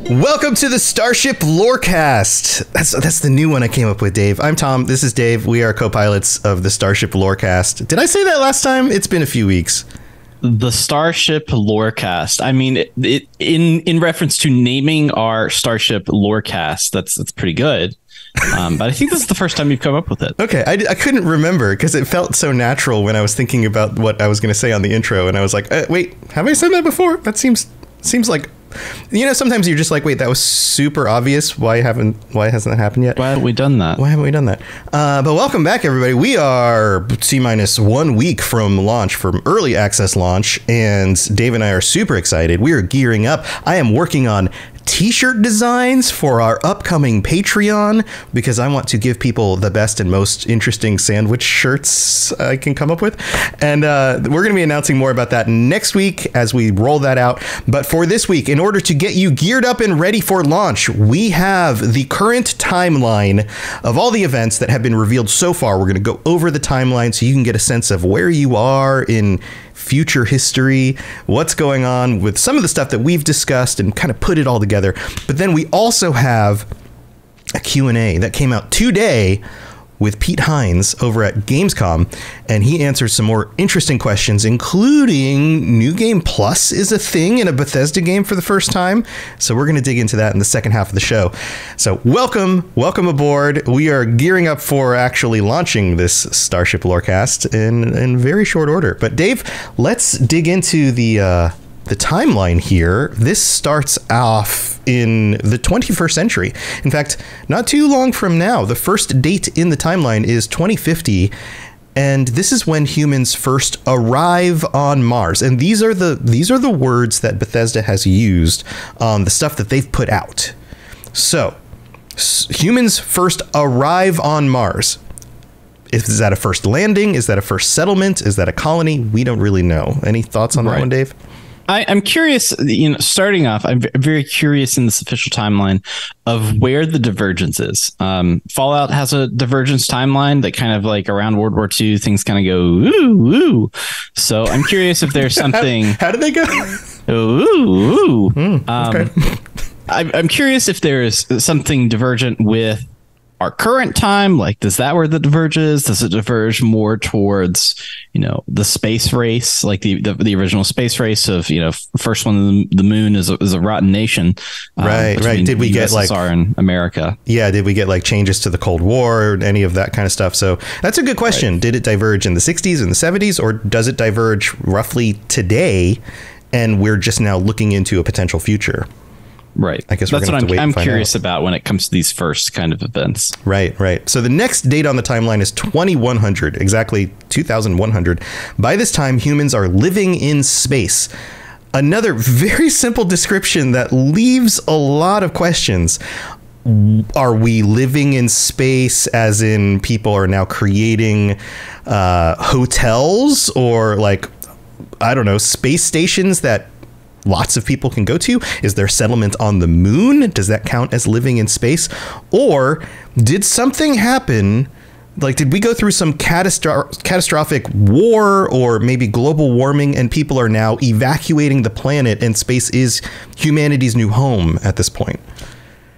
Welcome to the Starship Lorecast. That's the new one I came up with, Dave. I'm Tom. This is Dave. We are co-pilots of the Starship Lorecast. Did I say that last time? It's been a few weeks. The Starship Lorecast. I mean, in reference to naming our Starship Lorecast, that's pretty good. But I think this is the first time you've come up with it. Okay, I couldn't remember because it felt so natural when I was thinking about what I was going to say on the intro, and I was like, wait, have I said that before? That seems like, you know, sometimes you're just like, wait, that was super obvious. Why hasn't that happened yet? Why haven't we done that? But welcome back, everybody. We are T-minus 1 week from launch, from early access launch, and Dave and I are super excited. We are gearing up. I am working on t-shirt designs for our upcoming Patreon because I want to give people the best and most interesting sandwich shirts I can come up with. And we're going to be announcing more about that next week as we roll that out. But for this week, in order to get you geared up and ready for launch, we have the current timeline of all the events that have been revealed so far. We're going to go over the timeline so you can get a sense of where you are in future history, what's going on with some of the stuff that we've discussed and kind of put it all together. But then we also have a Q&A that came out today with Pete Hines over at Gamescom, and he answers some more interesting questions, including New Game Plus is a thing in a Bethesda game for the first time. So we're going to dig into that in the second half of the show. So welcome aboard. We are gearing up for actually launching this Starship Lorecast in very short order. But Dave, let's dig into the timeline here. This starts off in the 21st century. In fact, not too long from now, the first date in the timeline is 2050. And this is when humans first arrive on Mars. And these are the words that Bethesda has used on the stuff that they've put out. So humans first arrive on Mars. Is that a first landing? Is that a first settlement? Is that a colony? We don't really know. Any thoughts on that one, Dave? I'm curious, starting off, I'm very curious in this official timeline of where the divergence is. Fallout has a divergence timeline that kind of like around World War II, things kind of go, ooh, ooh. So I'm curious if there's something. How did they go? Ooh, ooh. Okay. I'm curious if there's something divergent with our current time. Like, does that where the diverges? Does it diverge more towards, the space race, like the original space race of, first one, the moon is a rotten nation. Right. Did we get USSR and America? Yeah. Did we get like changes to the Cold War or any of that kind of stuff? So that's a good question. Right. Did it diverge in the 60s and the 70s, or does it diverge roughly today? And we're just now looking into a potential future. Right. I guess that's what I'm curious about when it comes to these first kind of events. Right. So the next date on the timeline is 2100, exactly 2100. By this time, humans are living in space. Another very simple description that leaves a lot of questions. Are we living in space as in people are now creating hotels or like, I don't know, space stations that lots of people can go to? Is there settlement on the moon? Does that count as living in space? Or did something happen? Like, did we go through some catastrophic war or maybe global warming and people are now evacuating the planet and space is humanity's new home at this point?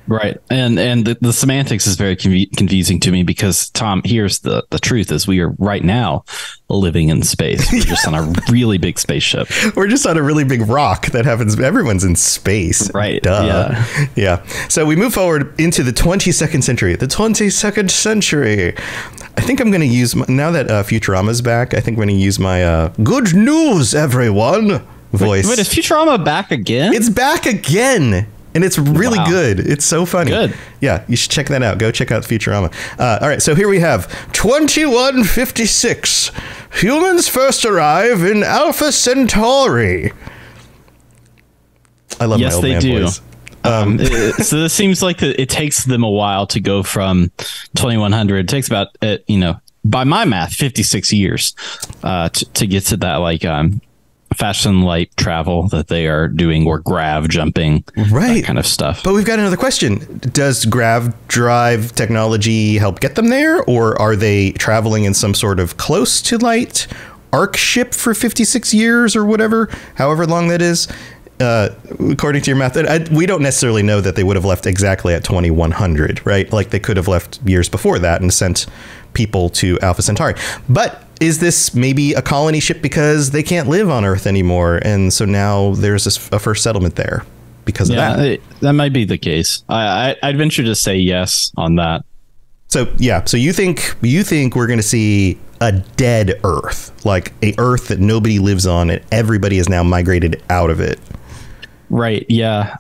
Right. And the semantics is very confusing to me because, Tom, here's the truth is we are right now living in space. We're just on a really big spaceship. We're just on a really big rock that happens. Everyone's in space. Right. Duh. Yeah. So we move forward into the 22nd century. The 22nd century. I think I'm going to use, now that Futurama's back, I think I'm going to use my good news, everyone voice. Wait, is Futurama back again? It's back again. And it's really good. It's so funny. Good. Yeah, you should check that out. Go check out Futurama. All right, so here we have 2156. Humans first arrive in Alpha Centauri. I love my old man voice. So this seems like it takes them a while to go from 2100. It takes about, by my math, 56 years to get to that, like, fashion light travel that they are doing, or grav jumping, right, that kind of stuff. But we've got another question. Does grav drive technology help get them there, or are they traveling in some sort of close to light arc ship for 56 years or whatever, however long that is? according to your math, we don't necessarily know that they would have left exactly at 2100, right? Like they could have left years before that and sent people to Alpha Centauri. But is this maybe a colony ship because they can't live on Earth anymore? And so now there's a first settlement there because of that. That might be the case. I'd venture to say yes on that. So, yeah. So you think we're going to see a dead Earth, like a Earth that nobody lives on and everybody is now migrated out of it? Right. Yeah.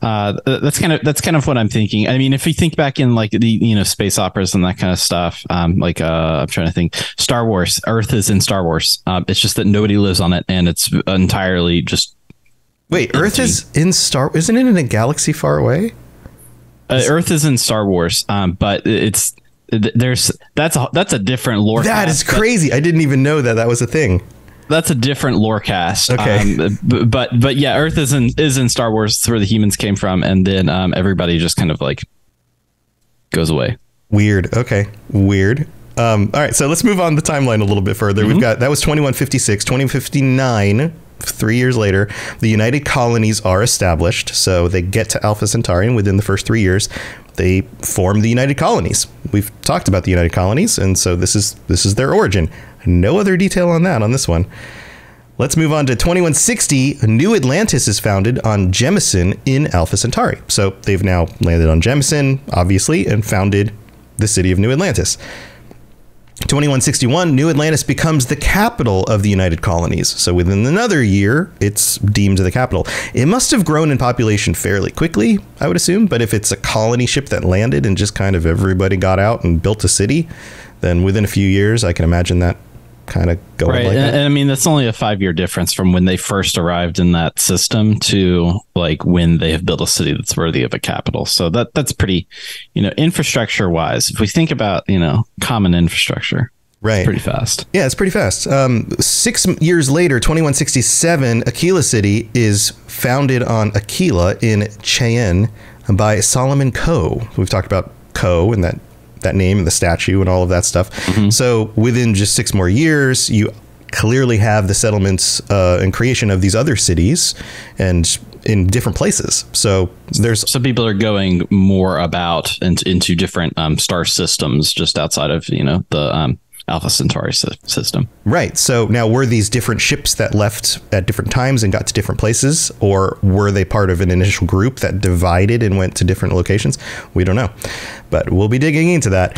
That's kind of what I'm thinking. I mean, if you think back in like the, space operas and that kind of stuff, I'm trying to think Star Wars, Earth is in Star Wars. It's just that nobody lives on it and it's entirely just. Wait, empty. Earth is in isn't it in a galaxy far away? Earth is in Star Wars. But that's a different lore. That is crazy. I didn't even know that was a thing. That's a different lore cast. Okay. But yeah, Earth is in Star Wars. It's where the humans came from. And then everybody just kind of like goes away. Weird. Okay. Weird. All right. So let's move on the timeline a little bit further. Mm-hmm. We've got, that was 2156, 2059. 3 years later, the United Colonies are established. So they get to Alpha Centauri, and within the first 3 years, they form the United Colonies. We've talked about the United Colonies, and so this is their origin. No other detail on that on this one. Let's move on to 2160. New Atlantis is founded on Jemison in Alpha Centauri. So they've now landed on Jemison, obviously, and founded the city of New Atlantis. 2161, New Atlantis becomes the capital of the United Colonies. So within another year, it's deemed the capital. It must have grown in population fairly quickly, I would assume. But if it's a colony ship that landed and just kind of everybody got out and built a city, then within a few years, I can imagine that kind of going right. Like that. And I mean, that's only a 5-year difference from when they first arrived in that system to like when they have built a city that's worthy of a capital. So that's pretty, infrastructure wise, if we think about, common infrastructure, right. It's pretty fast. Yeah, it's pretty fast. 6 years later, 2167, Aquila City is founded on Aquila in Cheyenne by Solomon Coe. We've talked about Coe and that name and the statue and all of that stuff. Mm-hmm. So within just 6 more years, you clearly have the settlements and creation of these other cities and in different places. So people are going more about into different star systems just outside of, the Alpha Centauri system. Right. So now, were these different ships that left at different times and got to different places, or were they part of an initial group that divided and went to different locations? We don't know, but we'll be digging into that.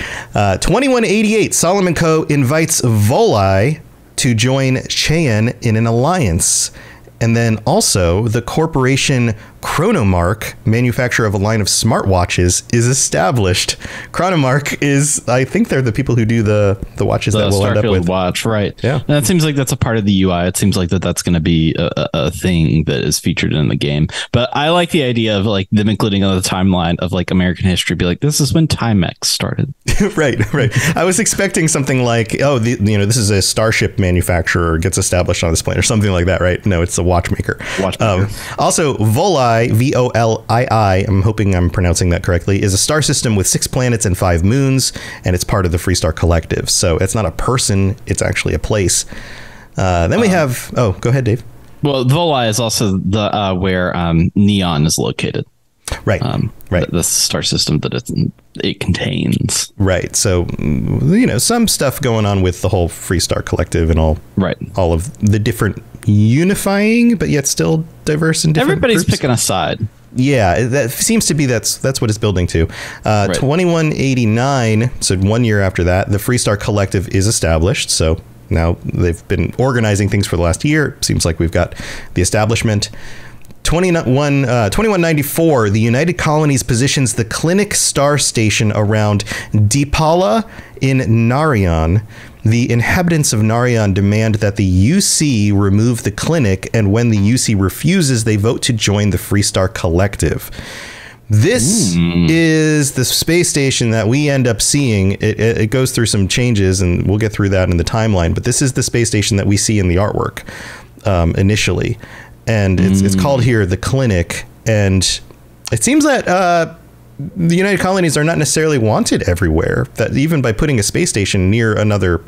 2188, Solomon Coe invites Volii to join Cheyenne in an alliance. And then also the corporation Chronomark, manufacturer of a line of smartwatches, is established. Chronomark is, I think they're the people who do the watches that we'll end up with. Watch, right. Yeah. And that seems like that's a part of the UI. It seems like that's going to be a thing that is featured in the game. But I like the idea of like them including on the timeline of like American history, be like, this is when Timex started. Right. I was expecting something like, this is a starship manufacturer gets established on this planet or something like that, right? No, it's a watchmaker. Also, Volii, Volii, I'm hoping I'm pronouncing that correctly, is a star system with 6 planets and 5 moons, and it's part of the Freestar Collective. So it's not a person, it's actually a place. Then we have, go ahead, Dave. Well, Volii is also the where Neon is located. Right. Right. The star system that it contains. Right. So, some stuff going on with the whole Freestar Collective and all. Right. All of the different unifying, but yet still diverse and different. Everybody's groups. picking a side. Yeah, that seems to be that's what it's building to. 2189. So 1 year after that, the Freestar Collective is established. So now they've been organizing things for the last year. Seems like we've got the establishment. 2194, the United Colonies positions the Clinic Star Station around Deepala in Narayan. The inhabitants of Narayan demand that the UC remove the clinic, and when the UC refuses, they vote to join the Freestar Collective. This is the space station that we end up seeing. It goes through some changes, and we'll get through that in the timeline, but this is the space station that we see in the artwork initially. And it's called here the Clinic, and it seems that the United Colonies are not necessarily wanted everywhere. That even by putting a space station near another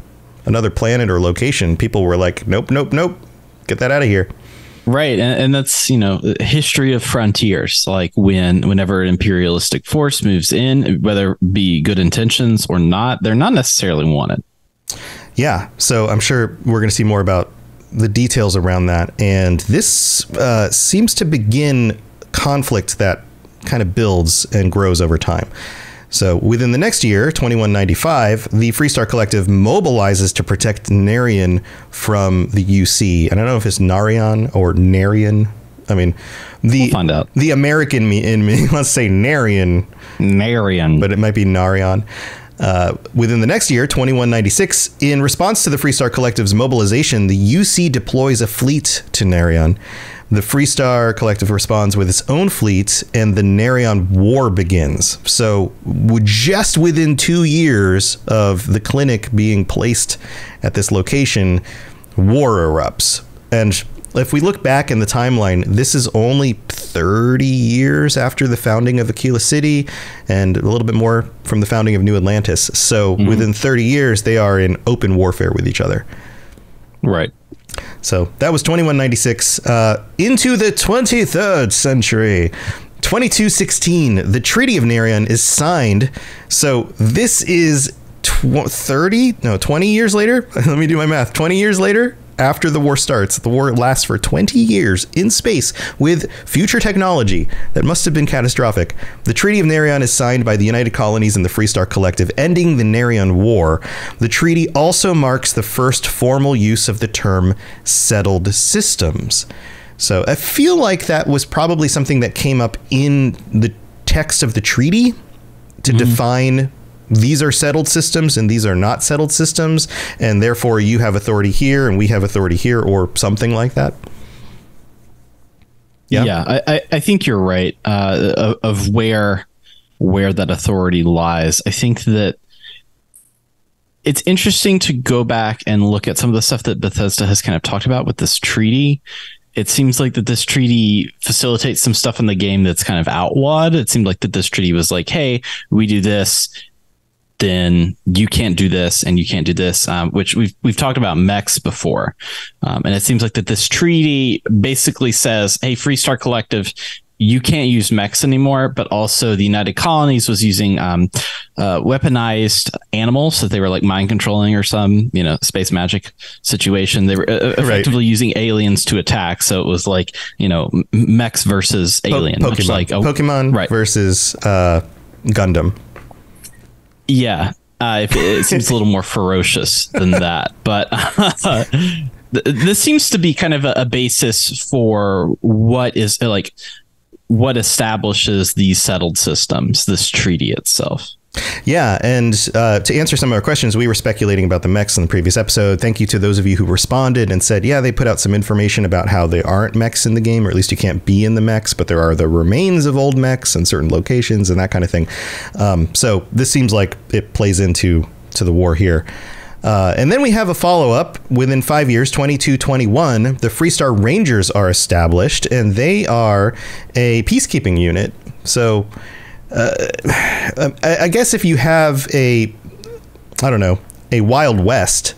planet or location, people were like, nope, get that out of here. Right. And that's, history of frontiers. Like whenever an imperialistic force moves in, whether it be good intentions or not, they're not necessarily wanted. Yeah. So I'm sure we're going to see more about the details around that. And this seems to begin conflict that kind of builds and grows over time. So within the next year, 2195, the Freestar Collective mobilizes to protect Narion from the UC. And I don't know if it's Narion or Narion. I mean, we'll find out. The American in me wants to say Narion. Narion. But it might be Narion. Within the next year, 2196, in response to the Freestar Collective's mobilization, the UC deploys a fleet to Narion. The Freestar Collective responds with its own fleet, and the Narion War begins. So just within 2 years of the clinic being placed at this location, war erupts. And if we look back in the timeline, this is only 30 years after the founding of Aquila City and a little bit more from the founding of New Atlantis. So within 30 years, they are in open warfare with each other. Right. So that was 2196. Into the 23rd century, 2216, the Treaty of Narion is signed. So this is 20 years later. Let me do my math. 20 years later, after the war starts. The war lasts for 20 years in space with future technology that must have been catastrophic. The Treaty of Narion is signed by the United Colonies and the Freestar Collective, ending the Narion War. The treaty also marks the first formal use of the term settled systems. So I feel like that was probably something that came up in the text of the treaty to define these are settled systems and these are not settled systems, and therefore you have authority here and we have authority here, or something like that. Yeah, I think you're right of where that authority lies. I think that it's interesting to go back and look at some of the stuff that Bethesda has kind of talked about with this treaty. It seems like that this treaty facilitates some stuff in the game that's kind of outlawed. It seemed like that this treaty was like, hey, we do this, then you can't do this and you can't do this, which we've talked about mechs before. And it seems like that this treaty basically says, hey, Freestar Collective, you can't use mechs anymore, but also the United Colonies was using weaponized animals that they were like mind controlling or some, space magic situation. They were effectively using aliens to attack. So it was like, mechs versus alien. Pokemon, like Pokemon versus Gundam. Yeah, it seems a little more ferocious than that. But this seems to be kind of a basis for what establishes these settled systems, this treaty itself. Yeah, and to answer some of our questions, we were speculating about the mechs in the previous episode. Thank you to those of you who responded and said, yeah, they put out some information about how they aren't mechs in the game, or at least you can't be in the mechs, but there are the remains of old mechs in certain locations and that kind of thing. So this seems like it plays into the war here. And then we have a follow-up. Within 5 years, 2221, the Freestar Rangers are established, and they are a peacekeeping unit. So I guess if you have a Wild West,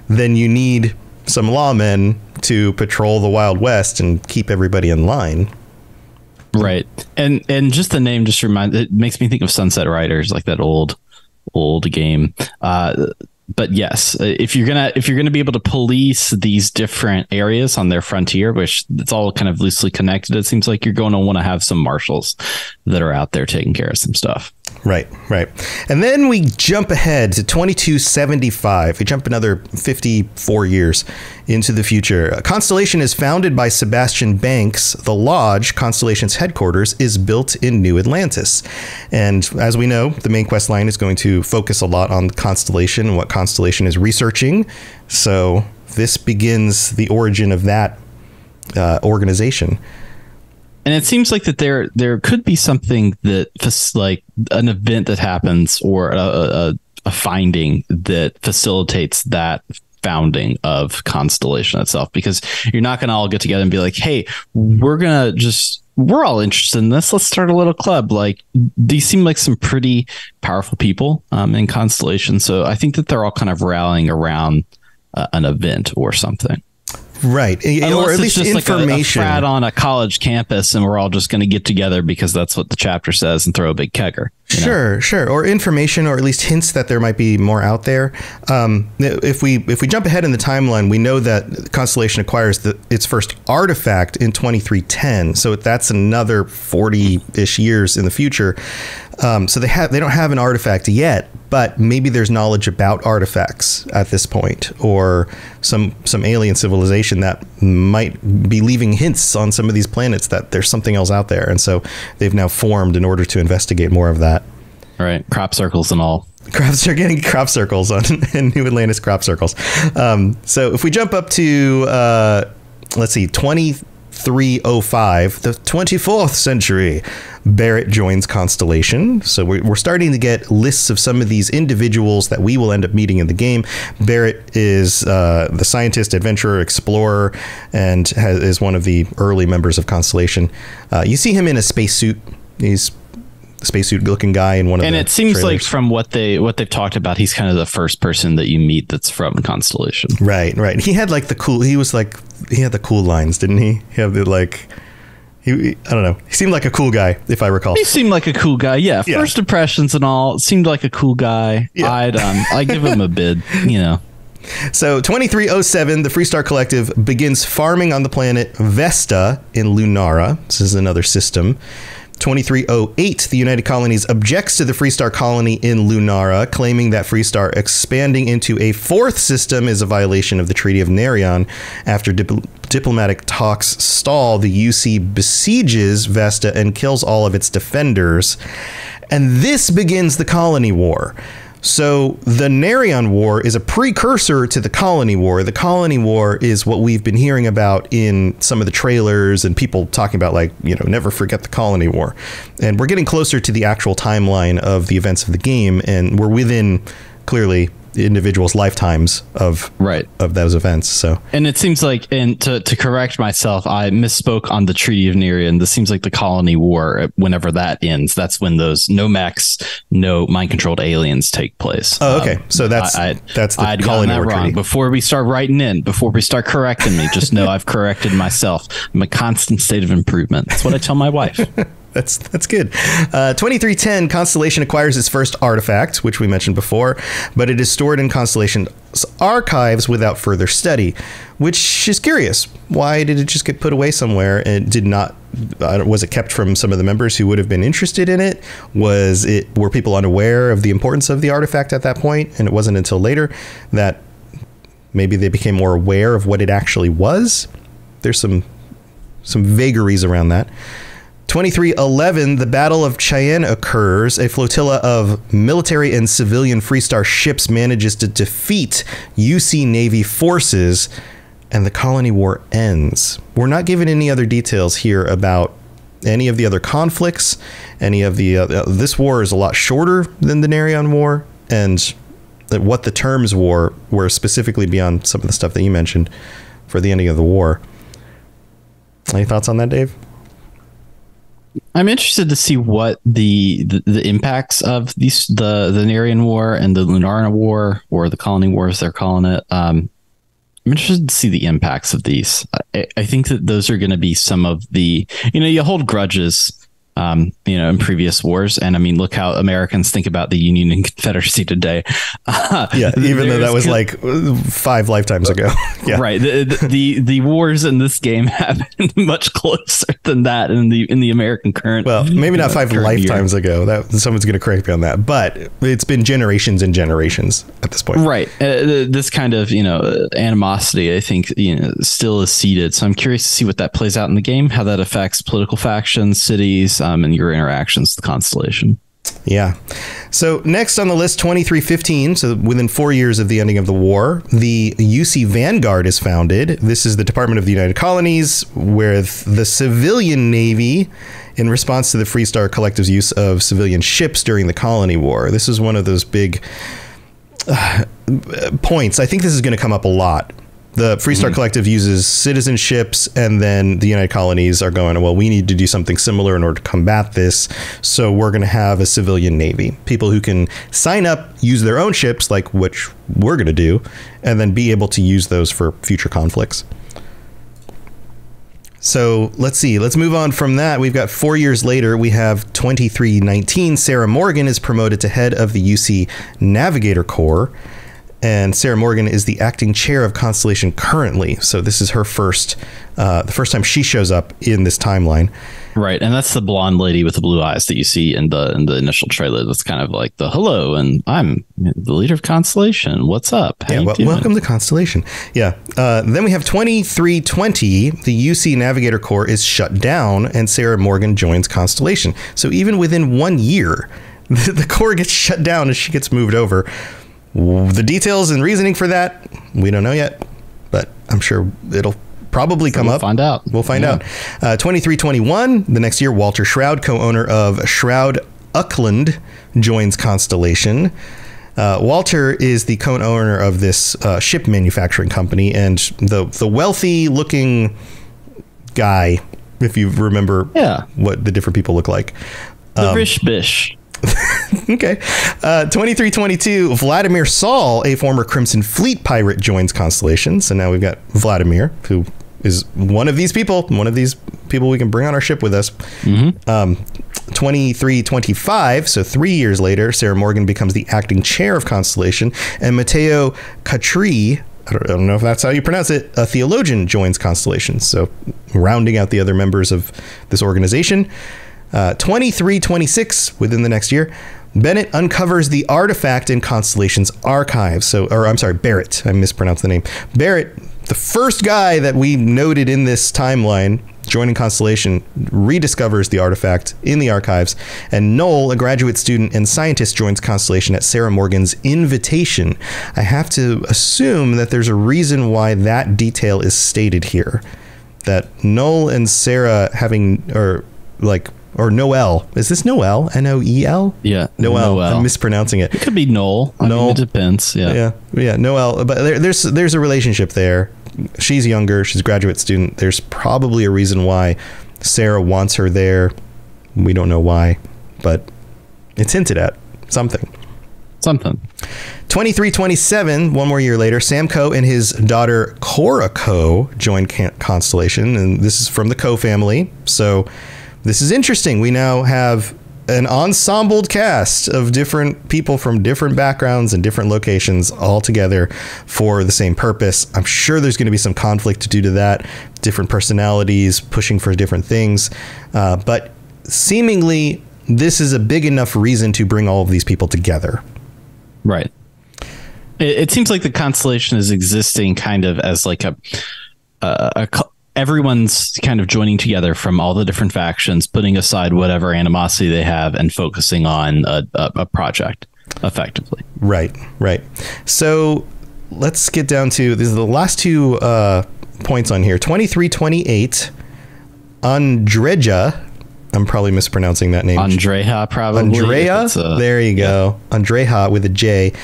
then you need some lawmen to patrol the Wild West and keep everybody in line. Right. And just the name it makes me think of Sunset Riders, like that old game. But yes, if you're gonna be able to police these different areas on their frontier, which it's all kind of loosely connected, it seems like you're going to want to have some marshals that are out there taking care of some stuff. Right. And then we jump ahead to 2275. We jump another 54 years into the future. Constellation is founded by Sebastian Banks. The Lodge, Constellation's headquarters, is built in New Atlantis. And as we know, the main quest line is going to focus a lot on Constellation and what Constellation is researching. So this begins the origin of that organization. And it seems like that there could be something that, like an event that happens or a finding that facilitates that founding of Constellation itself, because you're not going to all get together and be like, hey, we're all interested in this. Let's start a little club. Like, these seem like some pretty powerful people in Constellation. So I think that they're all kind of rallying around an event or something. Right. Unless Or at it's least just information. like a frat on a college campus, and we're all just going to get together because that's what the chapter says and throw a big kegger. Sure. Or information, or at least hints that there might be more out there. If we jump ahead in the timeline, we know that Constellation acquires its first artifact in 2310. So that's another 40-ish years in the future. So they don't have an artifact yet, but maybe there's knowledge about artifacts at this point, or some alien civilization that might be leaving hints on some of these planets that there's something else out there. And so they've now formed in order to investigate more of that. All right. Crop circles and all. Crops are getting crop circles on in New Atlantis crop circles. So if we jump up to, let's see, 2305, the 24th century, Barrett joins Constellation. So we're starting to get lists of some of these individuals that we will end up meeting in the game. Barrett is the scientist, adventurer, explorer, and is one of the early members of Constellation. You see him in a spacesuit. He's spacesuit looking guy in one of the it seems trailers. like from what they've talked about, he's kind of the first person that you meet that's from Constellation. Right. He had like he had the cool lines, didn't he? He had the I don't know. He seemed like a cool guy, if I recall. He seemed like a cool guy. Yeah. First impressions and all, seemed like a cool guy. Yeah. I'd give him a bid, So 2307, the Freestar Collective begins farming on the planet Vesta in Lunara. This is another system. 2308, the United Colonies objects to the Freestar colony in Lunara, claiming that Freestar expanding into a fourth system is a violation of the Treaty of Nerion. After diplomatic talks stall, the UC besieges Vesta and kills all of its defenders. And this begins the Colony War. So the Nerion War is a precursor to the Colony War. The Colony War is what we've been hearing about in some of the trailers and people talking about, never forget the Colony War. And we're getting closer to the actual timeline of the events of the game, and we're within, clearly, individuals' lifetimes of those events. So, and it seems like, and to correct myself, I misspoke on the Treaty of Nerion. This seems like the Colony War. Whenever that ends, that's when those no mechs, no mind controlled aliens take place. Oh, okay. So that's the I'd Colony that War wrong. treaty. Before we start writing in, before we start correcting me, just know I've corrected myself. I'm a constant state of improvement. That's what I tell my wife. That's good. 2310, Constellation acquires its first artifact, which we mentioned before, but it is stored in Constellation's archives without further study, which is curious. Why did it just get put away somewhere and was it kept from some of the members who would have been interested in it? Were people unaware of the importance of the artifact at that point, and it wasn't until later that maybe they became more aware of what it actually was? There's some vagaries around that. 2311, the Battle of Cheyenne occurs. A flotilla of military and civilian Freestar ships manages to defeat UC Navy forces, and the Colony War ends. We're not given any other details here about any of the other conflicts. This war is a lot shorter than the Nerion War, and what the terms were specifically beyond some of the stuff that you mentioned for the ending of the war. Any thoughts on that, Dave? I'm interested to see what the impacts of the Nerion War and the Lunarna War, or the Colony War as they're calling it. I'm interested to see the impacts of these. I think that those are going to be some of the, you hold grudges, in previous wars. And I mean, look how Americans think about the Union and Confederacy today. Even though that was like 5 lifetimes ago. Yeah. Right. The wars in this game happened much closer than that in the American current. Well, maybe not 5 lifetimes ago. That someone's going to correct me on that, but it's been generations and generations at this point. Right. This kind of, animosity, I think, still is seated. So I'm curious to see what that plays out in the game, how that affects political factions, cities, and your interactions with the Constellation. Yeah. So next on the list, 2315, so within 4 years of the ending of the war, the UC Vanguard is founded. This is the Department of the United Colonies with the civilian navy in response to the Freestar Collective's use of civilian ships during the Colony War. This is one of those big points. I think this is going to come up a lot. The Freestar Collective uses citizen ships, and then the United Colonies are going, well, we need to do something similar in order to combat this. So we're going to have a civilian navy, people who can sign up, use their own ships, like which we're going to do, and then be able to use those for future conflicts. So let's see. Let's move on from that. We've got 4 years later. We have 2319. Sarah Morgan is promoted to head of the UC Navigator Corps. And Sarah Morgan is the acting chair of Constellation currently. So this is her the first time she shows up in this timeline. Right. And that's the blonde lady with the blue eyes that you see in the initial trailer. That's kind of like the hello. And I'm the leader of Constellation. What's up? How you doing? Welcome to Constellation. Yeah. Then we have 2320. The UC Navigator Corps is shut down and Sarah Morgan joins Constellation. So even within 1 year, the Corps gets shut down as she gets moved over. The details and reasoning for that, we don't know yet, but I'm sure it'll probably come up. We'll find out. 2321, the next year, Walter Shroud, co-owner of Shroud Uckland, joins Constellation. Walter is the co-owner of this ship manufacturing company, and the wealthy-looking guy, if you remember what the different people look like. The Rish Bish. Okay. 2322, Vladimir Saul, a former Crimson Fleet pirate, joins Constellation. So now we've got Vladimir, who is one of these people we can bring on our ship with us. 2325, so 3 years later, Sarah Morgan becomes the acting chair of Constellation, and Matteo Catri, I don't know if that's how you pronounce it, a theologian, joins Constellation. So rounding out the other members of this organization. 2326, within the next year, Bennett uncovers the artifact in Constellation's archives. Barrett. I mispronounced the name. Barrett, the first guy that we noted in this timeline joining Constellation, rediscovers the artifact in the archives. And Noel, a graduate student and scientist, joins Constellation at Sarah Morgan's invitation. I have to assume that there's a reason why that detail is stated here. That Noel and Sarah or Noel. Is this Noel? Noel? Yeah. Noel. I'm mispronouncing it. It could be Noel. I mean, it depends. Yeah. Yeah. Noel. But there's a relationship there. She's younger. She's a graduate student. There's probably a reason why Sarah wants her there. We don't know why, but it's hinted at. Something. 2327, 1 more year later, Sam Coe and his daughter Cora Coe joined Constellation, and this is from the Coe family. So this is interesting. We now have an ensembled cast of different people from different backgrounds and different locations all together for the same purpose. I'm sure there's going to be some conflict due to that, different personalities pushing for different things. But seemingly, this is a big enough reason to bring all of these people together. Right. It seems like the Constellation is existing kind of as like everyone's kind of joining together from all the different factions, putting aside whatever animosity they have and focusing on a project effectively. Right. So let's get down to, these are the last two points on here. 2328, Andreja. I'm probably mispronouncing that name. Andreja, probably. Andrea? There you go. Yeah. Andreja with a J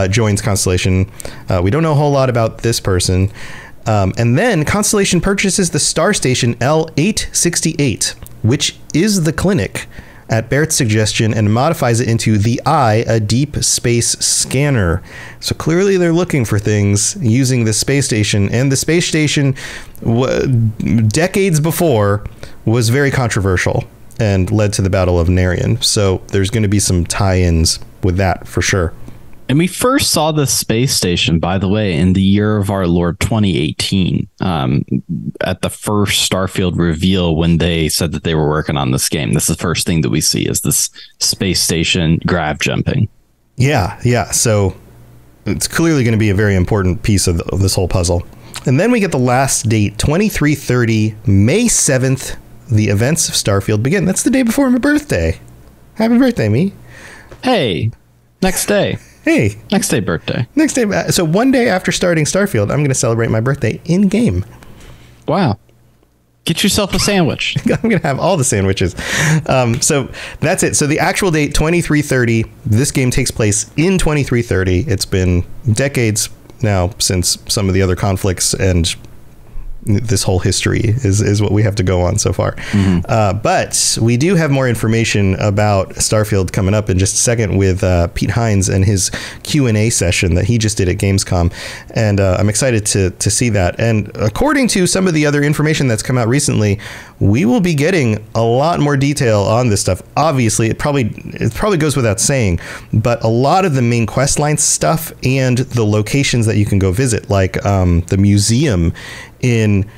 joins Constellation. We don't know a whole lot about this person. And then Constellation purchases the star station L868, which is the clinic, at Barrett's suggestion, and modifies it into the Eye, a deep space scanner. So clearly they're looking for things using the space station. And the space station, decades before, was very controversial and led to the Battle of Narion. So there's going to be some tie-ins with that for sure. And we first saw the space station, by the way, in the year of our Lord 2018, at the first Starfield reveal when they said that they were working on this game. This is the first thing that we see is this space station grav jumping. Yeah. So it's clearly going to be a very important piece of this whole puzzle. And then we get the last date, 2330, May 7th. The events of Starfield begin. That's the day before my birthday. Happy birthday, me. Hey, next day. Hey. Next day birthday. Next day. So one day after starting Starfield, I'm going to celebrate my birthday in game. Wow. Get yourself a sandwich. I'm going to have all the sandwiches. So that's it. So the actual date, 2330. This game takes place in 2330. It's been decades now since some of the other conflicts and this whole history is what we have to go on so far. But we do have more information about Starfield coming up in just a second with Pete Hines and his Q&A session that he just did at Gamescom. And I'm excited to see that. And according to some of the other information that's come out recently, we will be getting a lot more detail on this stuff. Obviously, it probably goes without saying, but a lot of the main questline stuff and the locations that you can go visit, like the museum in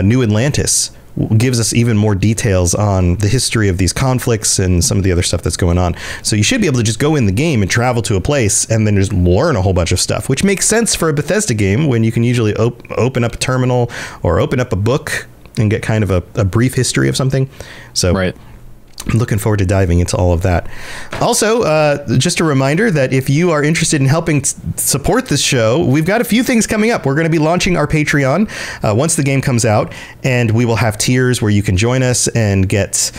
New Atlantis, gives us even more details on the history of these conflicts and some of the other stuff that's going on. So you should be able to just go in the game and travel to a place and then just learn a whole bunch of stuff, which makes sense for a Bethesda game when you can usually open up a terminal or open up a book and get kind of a brief history of something. So right. I'm looking forward to diving into all of that. Also, just a reminder that if you are interested in helping support this show, we've got a few things coming up. We're going to be launching our Patreon once the game comes out, and we will have tiers where you can join us and get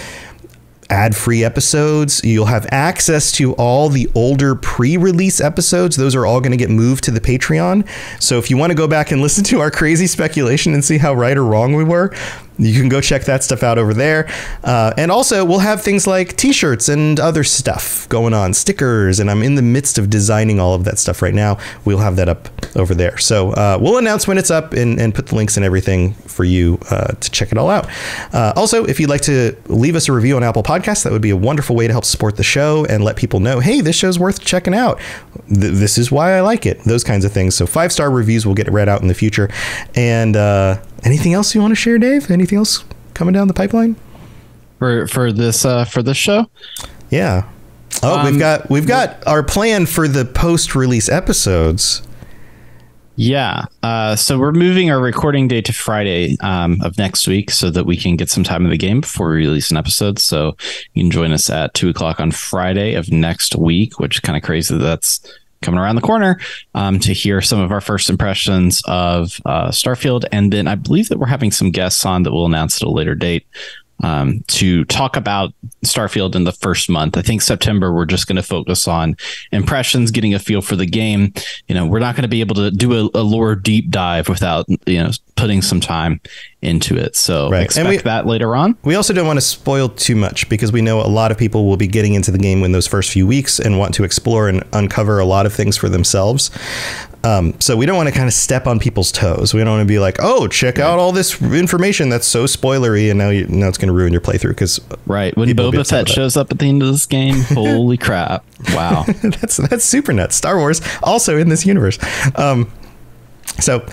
ad-free episodes. You'll have access to all the older pre-release episodes. Those are all going to get moved to the Patreon. So if you want to go back and listen to our crazy speculation and see how right or wrong we were, you can go check that stuff out over there. And also, we'll have things like t-shirts and other stuff going on, stickers, and I'm in the midst of designing all of that stuff right now. We'll have that up over there. So we'll announce when it's up and put the links and everything for you to check it all out. Also, if you'd like to leave us a review on Apple Podcasts, that would be a wonderful way to help support the show and let people know, hey, this show's worth checking out. This is why I like it. Those kinds of things. So 5-star reviews will get read out in the future. And anything else you want to share, Dave? Anything else coming down the pipeline for this show? Yeah. Oh, we've got our plan for the post-release episodes. Yeah. So we're moving our recording date to Friday of next week so that we can get some time in the game before we release an episode. So you can join us at 2:00 on Friday of next week, which is kind of crazy that's coming around the corner, to hear some of our first impressions of Starfield. And then I believe that we're having some guests on that we'll announce at a later date to talk about Starfield in the first month. I think September, we're just going to focus on impressions, getting a feel for the game. We're not going to be able to do a lore deep dive without, putting some time into it. So expect that later on. We also don't want to spoil too much because we know a lot of people will be getting into the game in those first few weeks and want to explore and uncover a lot of things for themselves. So we don't want to kind of step on people's toes. We don't want to be like, oh, check out all this information that's so spoilery, and now it's going to ruin your playthrough. Because when Boba Fett shows up at the end of this game, holy crap! Wow, that's super nuts. Star Wars also in this universe. So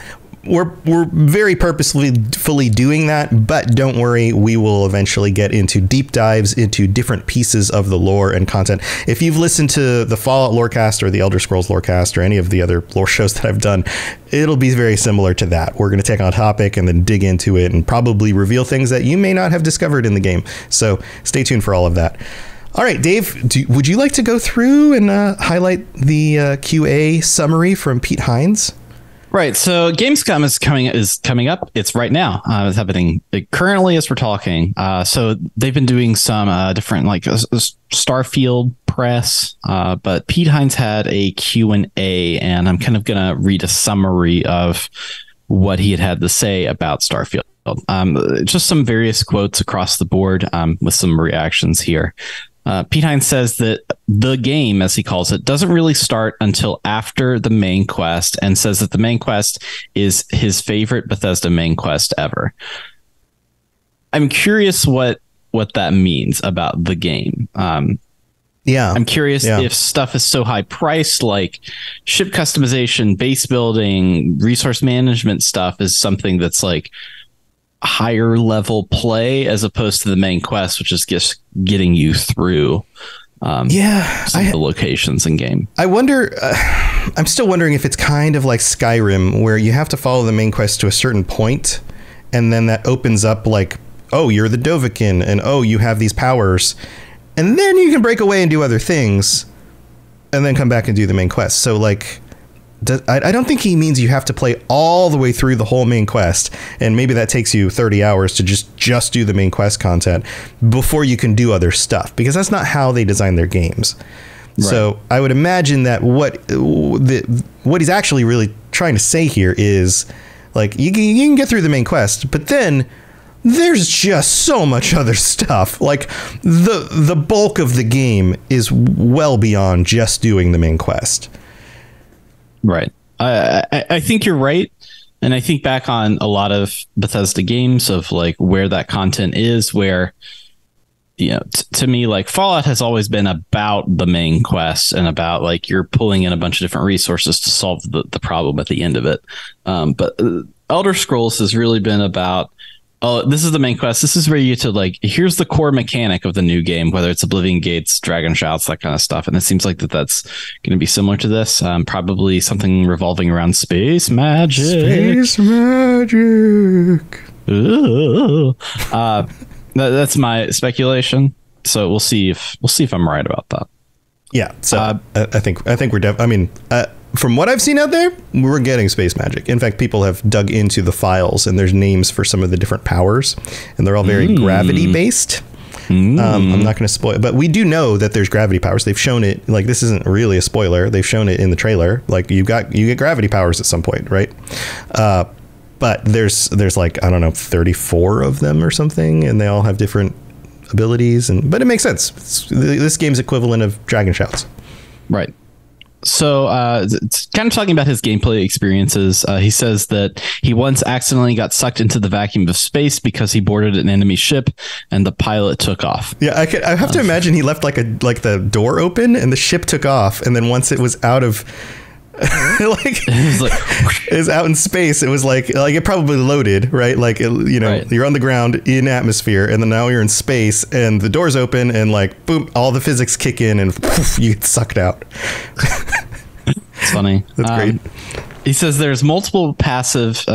we're very purposefully doing that, but don't worry, we will eventually get into deep dives into different pieces of the lore and content. If you've listened to the Fallout Lorecast or the Elder Scrolls Lorecast or any of the other lore shows that I've done, it'll be very similar to that. We're going to take on a topic and then dig into it and probably reveal things that you may not have discovered in the game. So stay tuned for all of that. All right, Dave, would you like to go through and highlight the QA summary from Pete Hines? Right. So Gamescom is coming up. It's right now. It's happening currently as we're talking. So they've been doing some different Starfield press, but Pete Hines had a Q&A, and I'm kind of going to read a summary of what he had to say about Starfield. Just some various quotes across the board with some reactions here. Pete Hines says that the game, as he calls it, doesn't really start until after the main quest, and says that the main quest is his favorite Bethesda main quest ever. I'm curious what that means about the game. I'm curious if stuff is so high priced, like ship customization, base building, resource management stuff is something that's like higher level play as opposed to the main quest, which is just getting you through some of the locations in game. I wonder, I'm still wondering if it's kind of like Skyrim, where you have to follow the main quest to a certain point, and then that opens up like, oh, you're the Dovahkiin, and oh, you have these powers, and then you can break away and do other things, and then come back and do the main quest. So like, I don't think he means you have to play all the way through the whole main quest, and maybe that takes you 30 hours to just do the main quest content before you can do other stuff, because that's not how they design their games. Right. So I would imagine that what he's actually really trying to say here is, Like you can get through the main quest, but then there's just so much other stuff. Like the bulk of the game is well beyond just doing the main quest. Right. I think you're right. And I think back on a lot of Bethesda games of like where that content is, where, you know, to me, like Fallout has always been about the main quest and about like you're pulling in a bunch of different resources to solve the problem at the end of it. But Elder Scrolls has really been about, oh, this is the main quest. This is where you get to like, here's the core mechanic of the new game, whether it's Oblivion Gates, Dragon Shouts, that kind of stuff. And it seems like that's going to be similar to this. Probably something revolving around space magic. Space magic. That's my speculation. So we'll see if I'm right about that. Yeah. So I think we're from what I've seen out there, we're getting space magic. In fact, people have dug into the files and there's names for some of the different powers and they're all very gravity based. I'm not going to spoil, but we do know that there's gravity powers. They've shown it. Like, this isn't really a spoiler. They've shown it in the trailer. Like you get gravity powers at some point, right? But there's like, I don't know, 34 of them or something, and they all have different abilities. But it makes sense. This game's equivalent of Dragon Shouts. Right. So it's kind of talking about his gameplay experiences. He says that he once accidentally got sucked into the vacuum of space because he boarded an enemy ship and the pilot took off. Yeah, I have to imagine he left like the door open and the ship took off, and then once it was out of it was out in space, it was like it probably loaded, right? Like right. You're on the ground in atmosphere, and then now you're in space, and the doors open, and like boom, all the physics kick in, and poof, you get sucked out. It's funny. That's great. He says there's multiple passive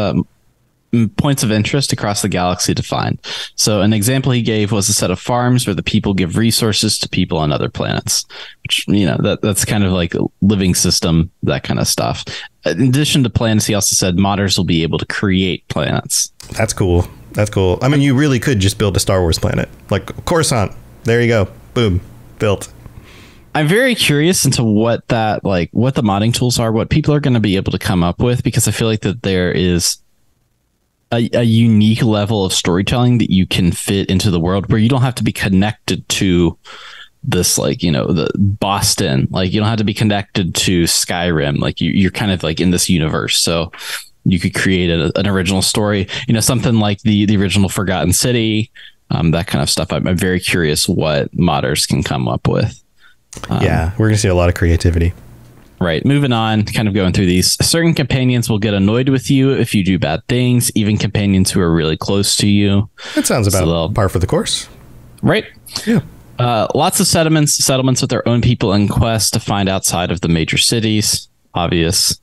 points of interest across the galaxy to find. So an example he gave was a set of farms where the people give resources to people on other planets, which, that's kind of like a living system, that kind of stuff. In addition to planets, he also said modders will be able to create planets. That's cool. I mean, you really could just build a Star Wars planet, like Coruscant. There you go. Boom. Built. I'm very curious into what the modding tools are, what people are going to be able to come up with, because I feel like that there is a unique level of storytelling that you can fit into the world where you don't have to be connected to this, the Boston, you don't have to be connected to Skyrim. You're kind of like in this universe. So you could create an original story, something like the original Forgotten City, that kind of stuff. I'm very curious what modders can come up with. Yeah, we're going to see a lot of creativity. Right. Moving on, kind of going through these. Certain companions will get annoyed with you if you do bad things, even companions who are really close to you. That sounds about par for the course. Right. Yeah. Lots of settlements with their own people in quest to find outside of the major cities. Obvious.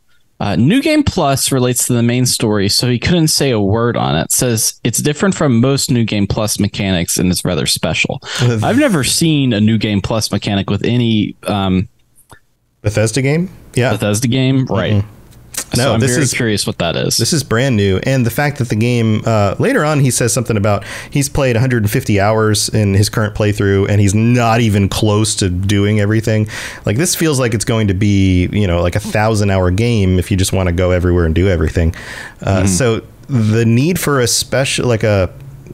New Game Plus relates to the main story, so he couldn't say a word on it. Says it's different from most New Game Plus mechanics and is rather special. I've never seen a New Game Plus mechanic with any... Bethesda game? Yeah. Bethesda game? Right. Mm-hmm. No, so I'm very curious what that is. This is brand new. And the fact that the game, later on, he says something about he's played 150 hours in his current playthrough, and he's not even close to doing everything. This feels like it's going to be, like a 1,000-hour game if you just want to go everywhere and do everything. So the need for a special, like a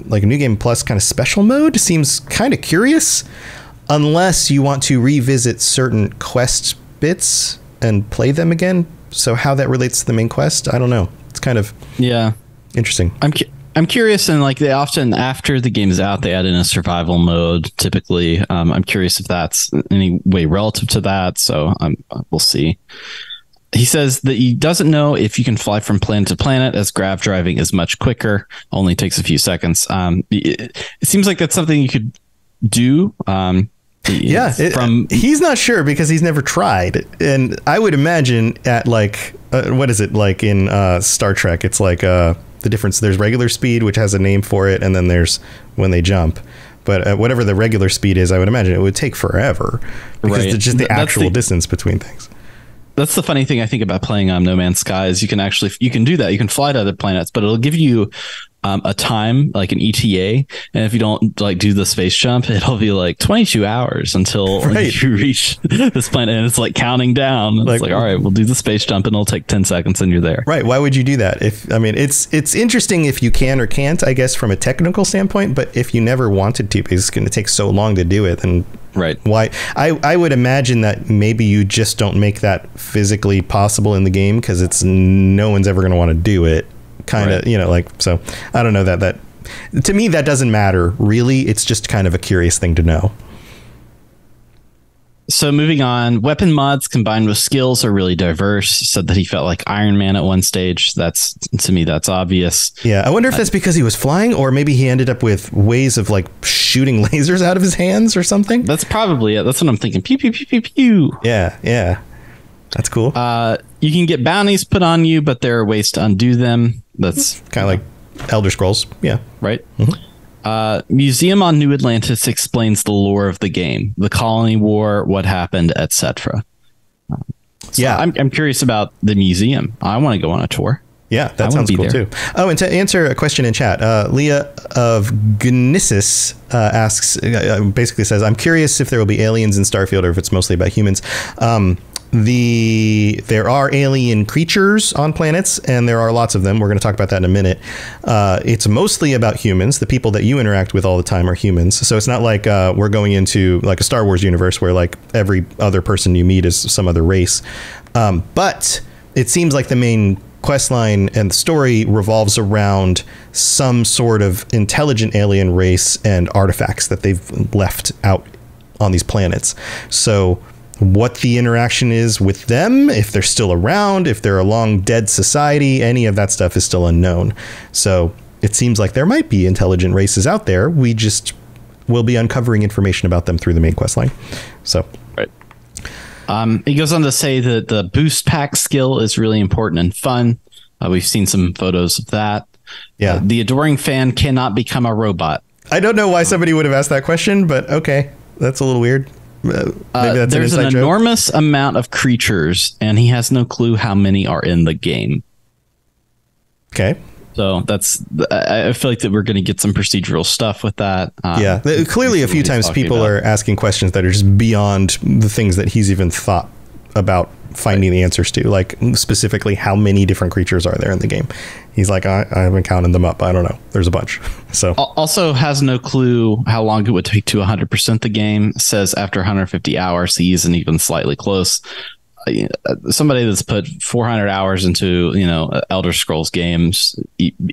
New Game Plus kind of special mode seems kind of curious, unless you want to revisit certain quest bits and play them again. So how that relates to the main quest, I don't know. It's kind of interesting. I'm curious, and they often, after the game is out, they add in a survival mode typically. I'm curious if that's any way relative to that, so we'll see. He says that he doesn't know if you can fly from planet to planet, as grav driving is much quicker, only takes a few seconds. It seems like that's something you could do. He's not sure because he's never tried, and I would imagine at what is it like in Star Trek? It's like the difference. There's regular speed, which has a name for it, and then there's when they jump. But at whatever the regular speed is, I would imagine it would take forever because it's just the actual distance between things. That's the funny thing I think about playing on No Man's Sky is you can do that. You can fly to other planets, but it'll give you a time, like an ETA, and if you don't like do the space jump, it'll be like 22 hours until you reach this planet, and it's like counting down. It's like, all right, we'll do the space jump, and it'll take 10 seconds, and you're there. Right? Why would you do that? It's interesting if you can or can't, I guess, from a technical standpoint. But if you never wanted to, because it's going to take so long to do it, then right? Why? I would imagine that maybe you just don't make that physically possible in the game because it's no one's ever going to want to do it. Kind of, so I don't know that to me, that doesn't matter really. It's just kind of a curious thing to know. So moving on, weapon mods combined with skills are really diverse. Said that he felt like Iron Man at one stage. To me, that's obvious. Yeah. I wonder if that's because he was flying, or maybe he ended up with ways of like shooting lasers out of his hands or something. That's probably it. That's what I'm thinking. Pew, pew, pew, pew, pew. Yeah. Yeah. That's cool. You can get bounties put on you, but there are ways to undo them. That's kind of like Elder Scrolls. Yeah. Right. Mm-hmm. Museum on New Atlantis explains the lore of the game, the Colony War, what happened, etc. Yeah. I'm curious about the museum. I want to go on a tour. Yeah, that sounds cool too. Oh, and to answer a question in chat, Leah of Gnissis asks, basically says, I'm curious if there will be aliens in Starfield or if it's mostly about humans. There are alien creatures on planets, and there are lots of them. We're going to talk about that in a minute. It's mostly about humans. The people that you interact with all the time are humans. So it's not like we're going into like a Star Wars universe where like every other person you meet is some other race. But it seems like the main quest line and the story revolves around some sort of intelligent alien race and artifacts that they've left out on these planets. So what the interaction is with them, if they're still around, if they're a long dead society, any of that stuff is still unknown. So it seems like there might be intelligent races out there. We just will be uncovering information about them through the main quest line. So, right. He goes on to say that the boost pack skill is really important and fun. We've seen some photos of that. Yeah. The adoring fan cannot become a robot. I don't know why somebody would have asked that question, but okay. That's a little weird. There's an enormous amount of creatures, and he has no clue how many are in the game. Okay. So I feel like that we're going to get some procedural stuff with that. Yeah. Clearly, a few times people are asking questions that are just beyond the things that he's even thought about finding the answers to, like specifically how many different creatures are there in the game. He's like, I haven't counted them up. I don't know. There's a bunch. So also has no clue how long it would take to 100% the game. Says after 150 hours, he isn't even slightly close. Somebody that's put 400 hours into, Elder Scrolls games,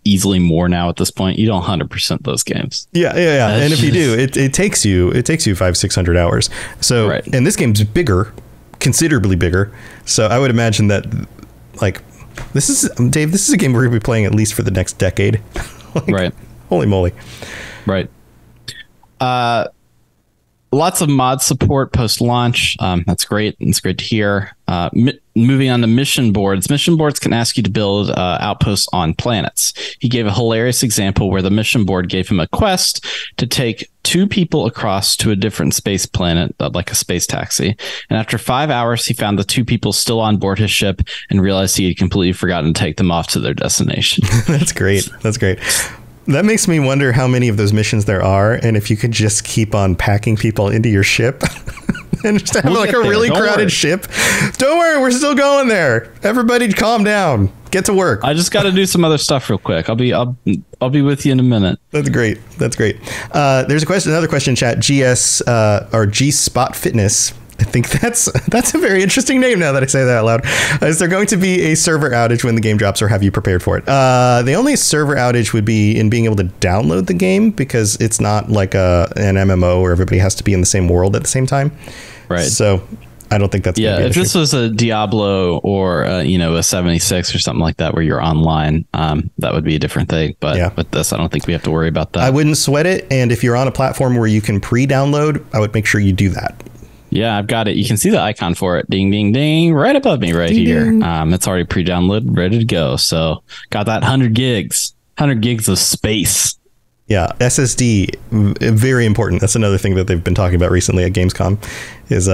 easily more now at this point, you don't 100% those games. Yeah. And if you do, it takes you 500-600 hours. So, right. And this game's bigger, considerably bigger. So I would imagine that, like, this is a game we're going to be playing at least for the next decade. Like, right. Holy moly. Right. Lots of mod support post-launch. That's great. It's great to hear. Moving on to mission boards. Mission boards can ask you to build outposts on planets. He gave a hilarious example where the mission board gave him a quest to take 2 people across to a different space planet, like a space taxi. And after 5 hours, he found the 2 people still on board his ship and realized he had completely forgotten to take them off to their destination. That's great. That makes me wonder how many of those missions there are, and if you could just keep on packing people into your ship and just have like a really crowded ship. Don't worry, we're still going there. Everybody calm down. Get to work. I just got to do some other stuff real quick. I'll be with you in a minute. That's great. There's another question in chat. GS or G Spot Fitness. I think that's a very interesting name now that I say that out loud. Is there going to be a server outage when the game drops, or have you prepared for it? The only server outage would be in being able to download the game, because it's not like an MMO where everybody has to be in the same world at the same time. Right. So I don't think that's going to be an issue. If this was a Diablo or a 76 or something like that where you're online, that would be a different thing. But with this, I don't think we have to worry about that. I wouldn't sweat it. And if you're on a platform where you can pre-download, I would make sure you do that. Yeah, I've got it. You can see the icon for it. Ding, ding, ding. Right above me right ding, here. Ding. It's already pre-downloaded, ready to go. So got that 100 gigs of space. Yeah, SSD, very important. That's another thing that they've been talking about recently at Gamescom is,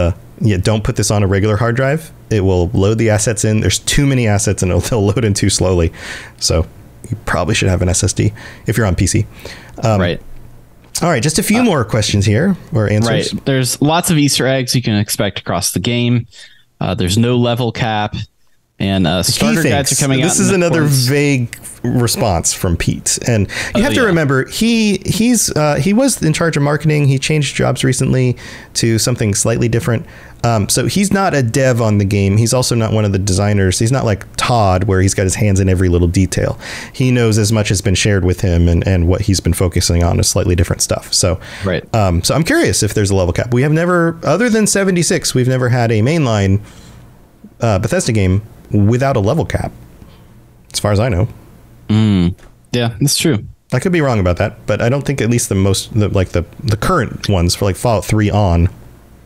don't put this on a regular hard drive. It will load the assets in. There's too many assets and it'll load in too slowly. So you probably should have an SSD if you're on PC. Right. All right, just a few more questions here, or answers. Right. There's lots of Easter eggs you can expect across the game. There's no level cap, and starter guides are coming out. This is another vague response from Pete, and you have to remember he was in charge of marketing. He changed jobs recently to something slightly different. So he's not a dev on the game. He's also not one of the designers. He's not like Todd, where he's got his hands in every little detail. He knows as much has been shared with him, and what he's been focusing on is slightly different stuff. So, right. So I'm curious if there's a level cap. We have never, other than 76, we've never had a mainline Bethesda game without a level cap, as far as I know. Yeah, that's true. I could be wrong about that, but I don't think at least the current ones for like Fallout 3 on.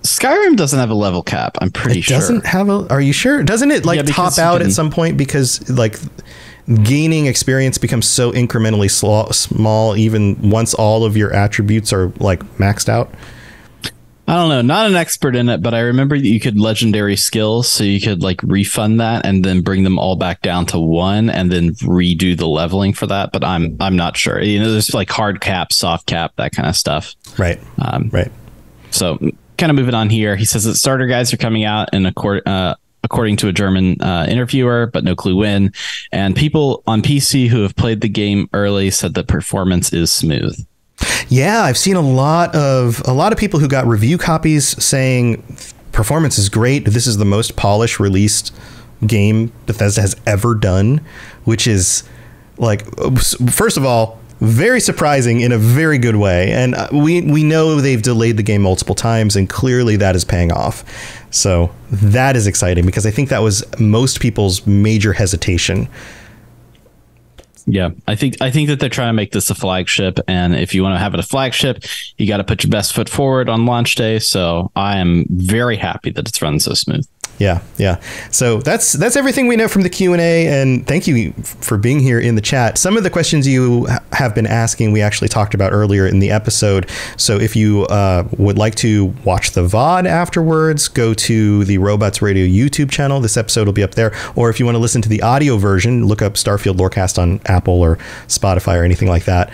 Skyrim doesn't have a level cap. I'm pretty sure. It doesn't have a. Are you sure? Doesn't it like top out at some point because like gaining experience becomes so incrementally small even once all of your attributes are like maxed out? I don't know. Not an expert in it, but I remember that you could legendary skills, so you could like refund that and then bring them all back down to 1 and then redo the leveling for that. But I'm not sure. You know, there's like hard cap, soft cap, that kind of stuff. Right. Right. So kind of moving on here, he says that starter guides are coming out in according to a German interviewer, but no clue when. And people on PC who have played the game early said the performance is smooth. Yeah, I've seen a lot of people who got review copies saying performance is great. This is the most polished released game Bethesda has ever done, which is like, first of all, very surprising in a very good way. And we know they've delayed the game multiple times, and clearly that is paying off. So that is exciting because I think that was most people's major hesitation. Yeah, I think that they're trying to make this a flagship, and if you want to have it a flagship, you got to put your best foot forward on launch day. So I am very happy that it's run so smooth. Yeah. So that's everything we know from the Q&A, and thank you for being here in the chat. Some of the questions you have been asking, we actually talked about earlier in the episode. So if you would like to watch the VOD afterwards, go to the Robots Radio YouTube channel. This episode will be up there. Or if you want to listen to the audio version, look up Starfield Lorecast on Apple or Spotify or anything like that.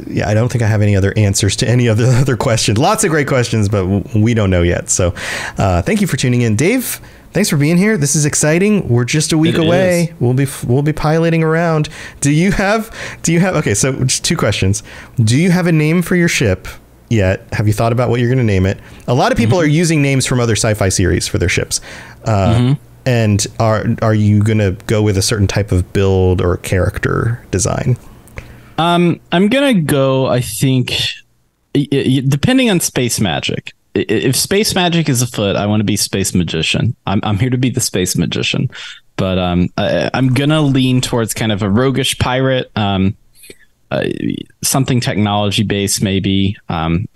Yeah, I don't think I have any other answers to any other questions. Lots of great questions, but we don't know yet. So thank you for tuning in. Dave, thanks for being here. This is exciting. We're just a week away. We'll be piloting around. Do you have okay, so just 2 questions. Do you have a name for your ship yet? Have you thought about what you're going to name it? A lot of people are using names from other sci-fi series for their ships. And are you going to go with a certain type of build or character design? I'm gonna go, I think, depending on space magic. If space magic is afoot, I want to be space magician. I'm here to be the space magician, but I'm gonna lean towards kind of a roguish pirate, something technology based maybe. I'm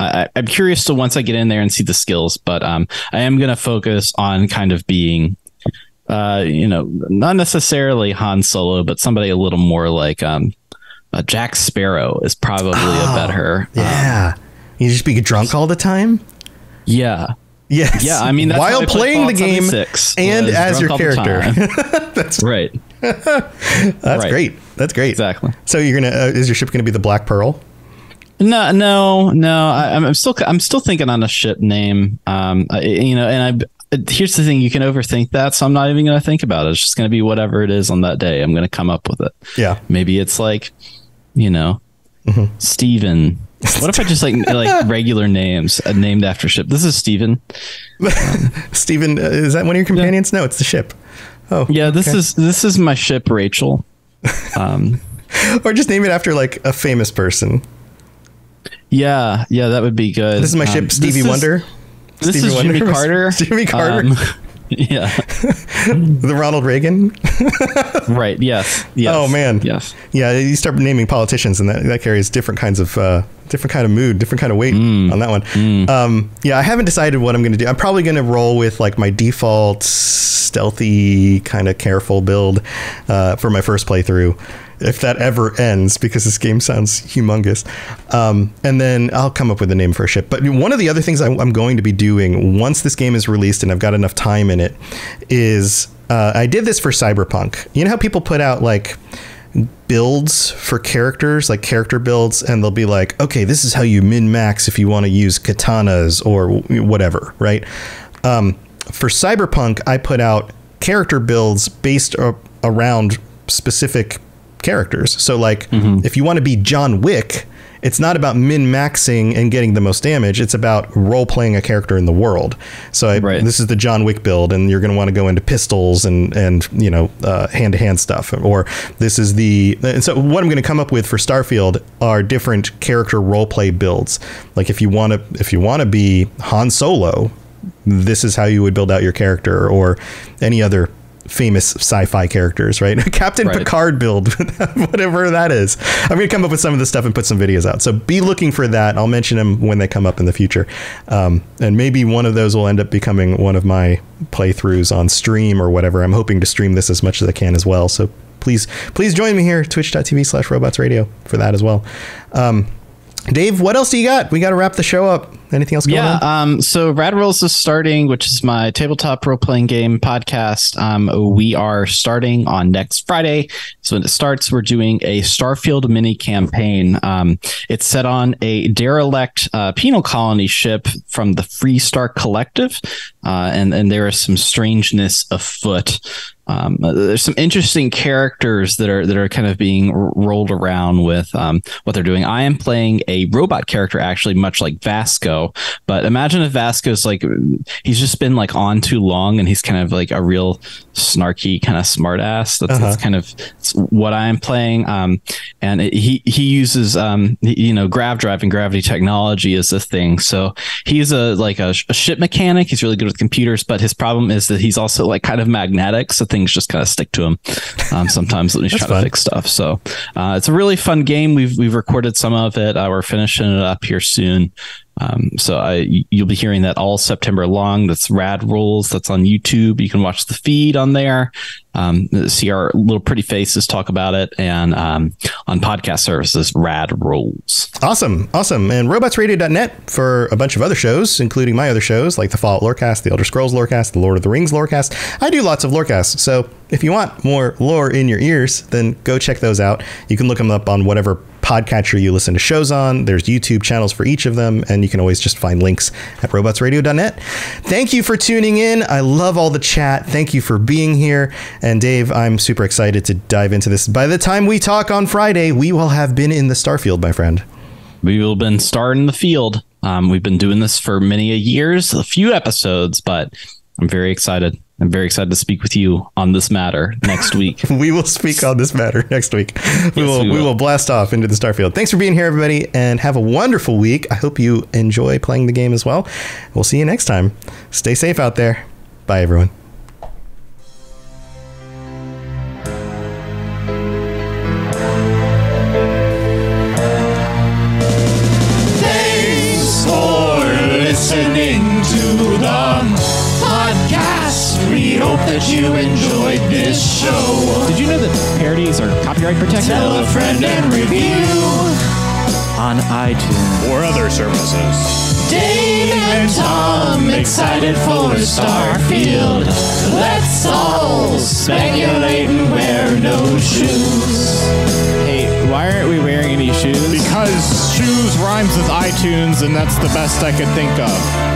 curious to once I get in there and see the skills, but I am gonna focus on kind of being, not necessarily Han Solo, but somebody a little more like Jack Sparrow is probably a better. Yeah. You just be drunk all the time? Yeah. Yes. Yeah. I mean, that's while playing the game and as your character. That's right. That's great. That's great. Exactly. So you're going to, is your ship going to be the Black Pearl? No. I'm still thinking on a ship name. Here's the thing, you can overthink that, so I'm not even going to think about it. It's just going to be whatever it is on that day. I'm going to come up with it. Yeah. Maybe it's like, Steven. What if I just like regular names named after ship? This is Steven. Steven, is that one of your companions? No, it's the ship. Oh, yeah. This is my ship, Rachel. Or just name it after like a famous person. Yeah, that would be good. This is my ship, Stevie Wonder. This is Jimmy Carter. Jimmy Carter. Yeah. The Ronald Reagan. Right. Yes. Oh man. Yes. Yeah. You start naming politicians, and that carries different kind of mood, different kind of weight on that one. Yeah. I haven't decided what I'm going to do. I'm probably going to roll with like my default stealthy kind of careful build for my first playthrough, if that ever ends, because this game sounds humongous. And then I'll come up with a name for a ship. But one of the other things I'm going to be doing once this game is released and I've got enough time in it is I did this for Cyberpunk. You know how people put out like builds for characters, like character builds, and they'll be like, okay, this is how you min-max if you want to use katanas or whatever, right? For Cyberpunk, I put out character builds based around specific characters. So like if you want to be John Wick, it's not about min-maxing and getting the most damage. It's about role-playing a character in the world. So this is the John Wick build, and you're going to want to go into pistols and hand-to-hand stuff. Or this is and so what I'm going to come up with for Starfield are different character role-play builds. Like if you want to be Han Solo, this is how you would build out your character, or any other famous sci-fi characters, right? Captain Picard build, whatever that is. I'm going to come up with some of this stuff and put some videos out. So be looking for that. I'll mention them when they come up in the future. And maybe one of those will end up becoming one of my playthroughs on stream or whatever. I'm hoping to stream this as much as I can as well. So please join me here, twitch.tv/robotsradio for that as well. Dave, what else do you got? We got to wrap the show up. Anything else going on? So Rad Rolls is starting, which is my tabletop role-playing game podcast. We are starting on next Friday. So when it starts, we're doing a Starfield mini campaign. It's set on a derelict penal colony ship from the Freestar Collective, and there is some strangeness afoot. There's some interesting characters that are kind of being rolled around with what they're doing. I am playing a robot character, actually, much like Vasco. But imagine if Vasco's like, he's just been like on too long, and he's kind of like a real snarky kind of smart ass. That's kind of what I am playing. And he uses grav drive and gravity technology as a thing. So he's a ship mechanic. He's really good with computers, but his problem is that he's also like kind of magnetic. So things just kind of stick to him sometimes when he's trying to fix stuff. So it's a really fun game. We've recorded some of it. We're finishing it up here soon. So you'll be hearing that all September long. That's Rad Rolls. That's on YouTube. You can watch the feed on there. See our little pretty faces talk about it, and on podcast services, Rad Rolls. Awesome. And robotsradio.net for a bunch of other shows, including my other shows like the Fallout Lorecast, the Elder Scrolls Lorecast, the Lord of the Rings Lorecast. I do lots of Lorecasts, so if you want more lore in your ears, then go check those out. You can look them up on whatever podcatcher you listen to shows on. There's YouTube channels for each of them, and you can always just find links at robotsradio.net. Thank you for tuning in. I love all the chat. Thank you for being here. And Dave, I'm super excited to dive into this. By the time we talk on Friday, we will have been in the Starfield, my friend. We will have been starting the field. We've been doing this for many years, a few episodes, but I'm very excited. I'm very excited to speak with you on this matter next week. We will speak on this matter next week. We will blast off into the Starfield. Thanks for being here, everybody, and have a wonderful week. I hope you enjoy playing the game as well. We'll see you next time. Stay safe out there. Bye, everyone. Thanks for listening to the podcast. We hope that you enjoyed this show. Did you know that parodies are copyright protected? Tell a friend and review On iTunes. or other services. Dave and Tom excited for Starfield. Let's all speculate and wear no shoes. Hey, why aren't we wearing any shoes? Because shoes rhymes with iTunes, and that's the best I could think of.